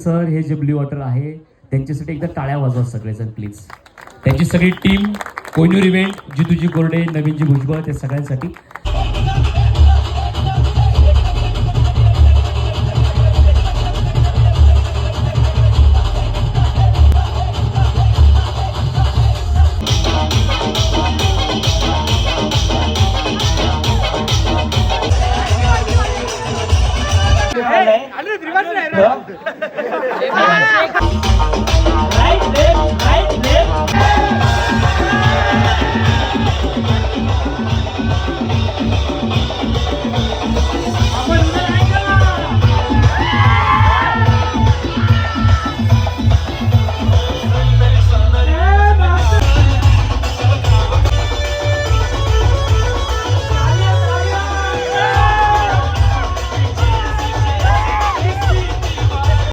Sir हे जे blue water आहे त्यांच्यासाठी एकदा टाळ्या वाजवा सगळेजण प्लीज. त्यांची सगळी टीम, कोहिनूर इव्हेंट, जितूजी कोरडे, नवीनजी भुजबळ, त्या सगळ्यांसाठी. Hey,